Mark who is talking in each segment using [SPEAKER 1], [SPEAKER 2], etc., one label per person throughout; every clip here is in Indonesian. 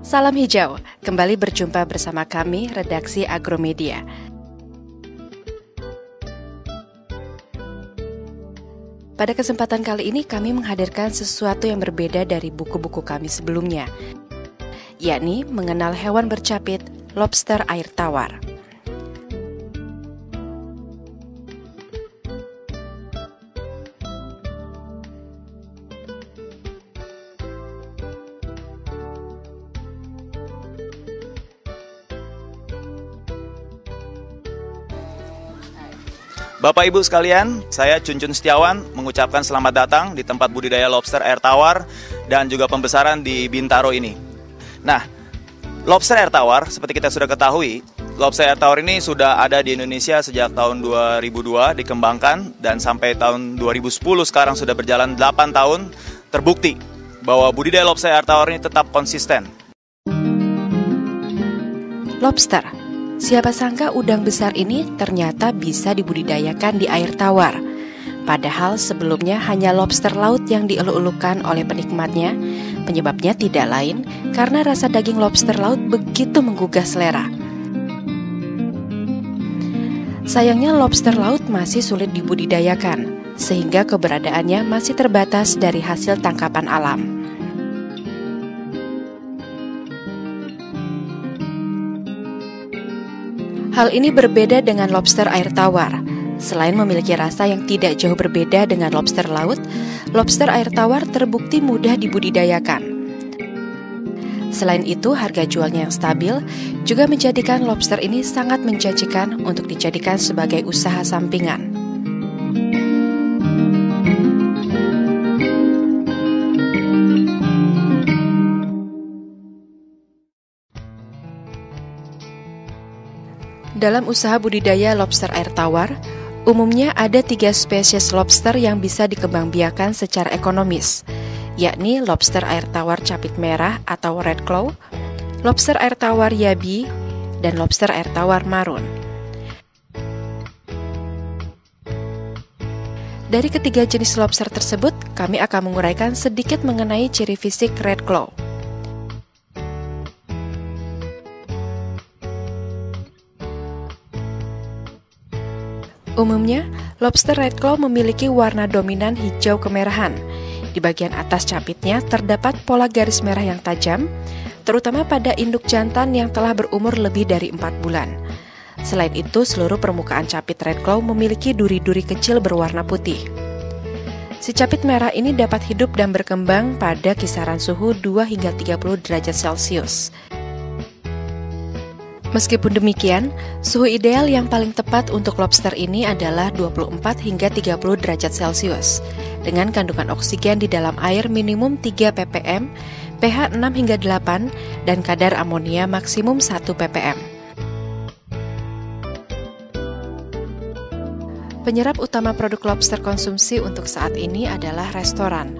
[SPEAKER 1] Salam hijau, kembali berjumpa bersama kami, Redaksi Agromedia. Pada kesempatan kali ini kami menghadirkan sesuatu yang berbeda dari buku-buku kami sebelumnya, yakni mengenal hewan bercapit, lobster air tawar.
[SPEAKER 2] Bapak Ibu sekalian, saya Cuncun Setiawan mengucapkan selamat datang di tempat budidaya lobster air tawar dan juga pembesaran di Bintaro ini. Nah, lobster air tawar seperti kita sudah ketahui, lobster air tawar ini sudah ada di Indonesia sejak tahun 2002 dikembangkan dan sampai tahun 2010 sekarang sudah berjalan 8 tahun, terbukti bahwa budidaya lobster air tawar ini tetap konsisten.
[SPEAKER 1] Lobster. Siapa sangka udang besar ini ternyata bisa dibudidayakan di air tawar. Padahal sebelumnya hanya lobster laut yang dieluk-elukan oleh penikmatnya. Penyebabnya tidak lain karena rasa daging lobster laut begitu menggugah selera. Sayangnya lobster laut masih sulit dibudidayakan, sehingga keberadaannya masih terbatas dari hasil tangkapan alam. Hal ini berbeda dengan lobster air tawar. Selain memiliki rasa yang tidak jauh berbeda dengan lobster laut, lobster air tawar terbukti mudah dibudidayakan. Selain itu, harga jualnya yang stabil juga menjadikan lobster ini sangat menjanjikan untuk dijadikan sebagai usaha sampingan. Dalam usaha budidaya lobster air tawar, umumnya ada 3 spesies lobster yang bisa dikembangbiakan secara ekonomis, yakni lobster air tawar capit merah atau red claw, lobster air tawar yabi, dan lobster air tawar marun. Dari ketiga jenis lobster tersebut, kami akan menguraikan sedikit mengenai ciri fisik red claw. Umumnya, lobster red claw memiliki warna dominan hijau kemerahan. Di bagian atas capitnya terdapat pola garis merah yang tajam, terutama pada induk jantan yang telah berumur lebih dari 4 bulan. Selain itu, seluruh permukaan capit red claw memiliki duri-duri kecil berwarna putih. Si capit merah ini dapat hidup dan berkembang pada kisaran suhu 2 hingga 30 derajat Celcius. Meskipun demikian, suhu ideal yang paling tepat untuk lobster ini adalah 24 hingga 30 derajat Celcius, dengan kandungan oksigen di dalam air minimum 3 ppm, pH 6 hingga 8, dan kadar amonia maksimum 1 ppm. Penyerap utama produk lobster konsumsi untuk saat ini adalah restoran.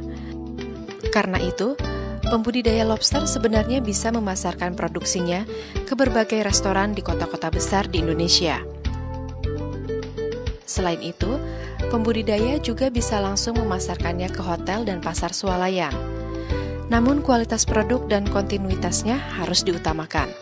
[SPEAKER 1] Karena itu, pembudidaya lobster sebenarnya bisa memasarkan produksinya ke berbagai restoran di kota-kota besar di Indonesia. Selain itu, pembudidaya juga bisa langsung memasarkannya ke hotel dan pasar swalayan. Namun kualitas produk dan kontinuitasnya harus diutamakan.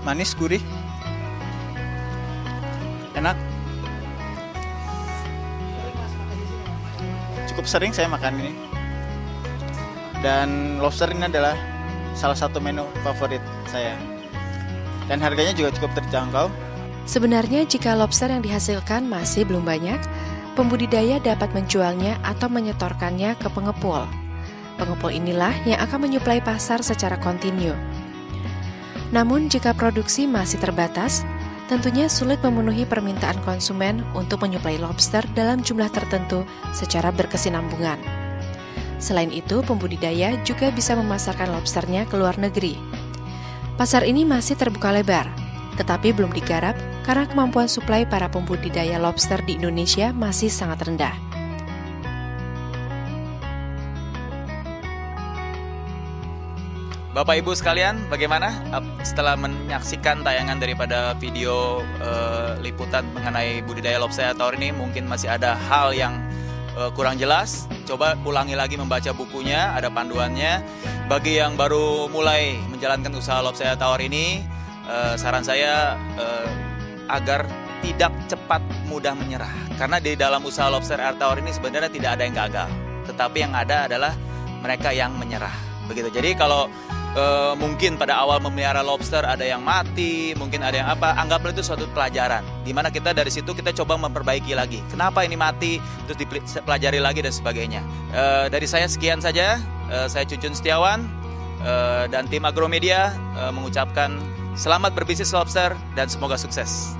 [SPEAKER 2] Manis, gurih, enak. Cukup sering saya makan ini. Dan lobster ini adalah salah satu menu favorit saya. Dan harganya juga cukup terjangkau.
[SPEAKER 1] Sebenarnya jika lobster yang dihasilkan masih belum banyak, pembudidaya dapat menjualnya atau menyetorkannya ke pengepul. Pengepul inilah yang akan menyuplai pasar secara kontinu. Namun jika produksi masih terbatas, tentunya sulit memenuhi permintaan konsumen untuk menyuplai lobster dalam jumlah tertentu secara berkesinambungan. Selain itu, pembudidaya juga bisa memasarkan lobsternya ke luar negeri. Pasar ini masih terbuka lebar, tetapi belum digarap karena kemampuan suplai para pembudidaya lobster di Indonesia masih sangat rendah.
[SPEAKER 2] Bapak Ibu sekalian, bagaimana setelah menyaksikan tayangan daripada video liputan mengenai budidaya lobster air tawar ini? Mungkin masih ada hal yang kurang jelas. Coba ulangi lagi membaca bukunya, ada panduannya. Bagi yang baru mulai menjalankan usaha lobster air tawar ini, saran saya agar tidak cepat mudah menyerah. Karena di dalam usaha lobster air tawar ini sebenarnya tidak ada yang gagal, tetapi yang ada adalah mereka yang menyerah. Begitu. Jadi kalau mungkin pada awal memelihara lobster ada yang mati, mungkin ada yang apa, anggaplah itu suatu pelajaran. Dimana kita dari situ kita coba memperbaiki lagi. Kenapa ini mati, terus dipelajari lagi dan sebagainya. Dari saya sekian saja, saya Cuncun Setiawan dan tim Agromedia mengucapkan selamat berbisnis lobster dan semoga sukses.